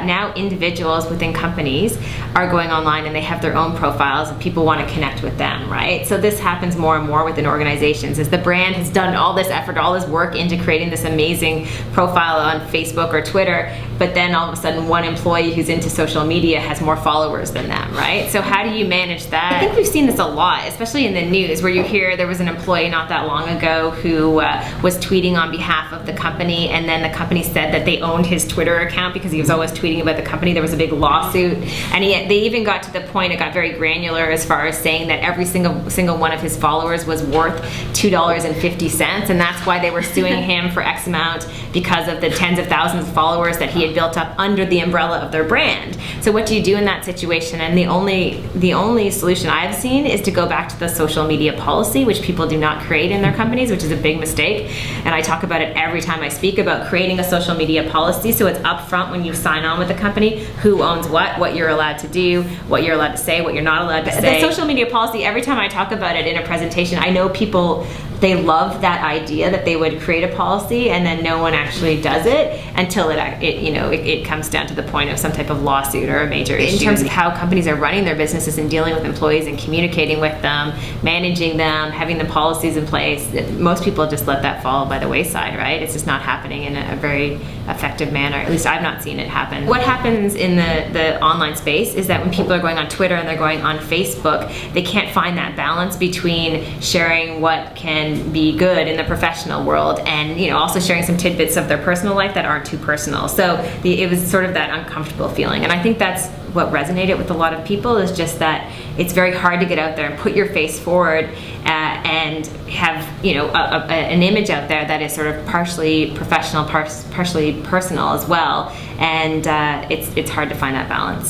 now individuals within companies are going online and they have their own profiles and people want to connect with them, right? So this happens more and more within organizations as the brand has done all this effort, all this work into creating this amazing profile on Facebook or Twitter, but then all of a sudden one employee who's into social media has more followers than them, right? So how do you manage that? I think we've seen this a lot, especially in the news, where you hear there was an employee not that long ago who was tweeting on behalf of the company, and then the company said that they owned his Twitter account because he was always tweeting about the company. There was a big lawsuit, and they even got to the point, it got very granular as far as saying that every single one of his followers was worth $2.50, and that's why they were suing him for X amount, because of the tens of thousands of followers that he had built up under the umbrella of their brand. So what do you do in that situation? And the only solution I've seen is to go back to the social media policy, which people do not create in their companies, which is a big mistake. And I talk about it every time I speak about creating a social media policy, so it's upfront when you sign on with the company, who owns what you're allowed to do, what you're allowed to say, what you're not allowed to say. The social media policy, every time I talk about it in a presentation, I know people, they love that idea that they would create a policy and then no one actually does it until it comes down to the point of some type of lawsuit or a major issue. In terms of how companies are running their businesses and dealing with employees and communicating with them, managing them, having the policies in place, most people just let that fall by the wayside, right? It's just not happening in a very effective manner. At least I've not seen it happen. What happens in the online space is that when people are going on Twitter and they're going on Facebook, they can't find that balance between sharing what can be good in the professional world and also sharing some tidbits of their personal life that aren't too personal. So it was sort of that uncomfortable feeling, and I think that's what resonated with a lot of people, is just that it's very hard to get out there and put your face forward and have an image out there that is sort of partially professional, partially personal as well, and it's hard to find that balance.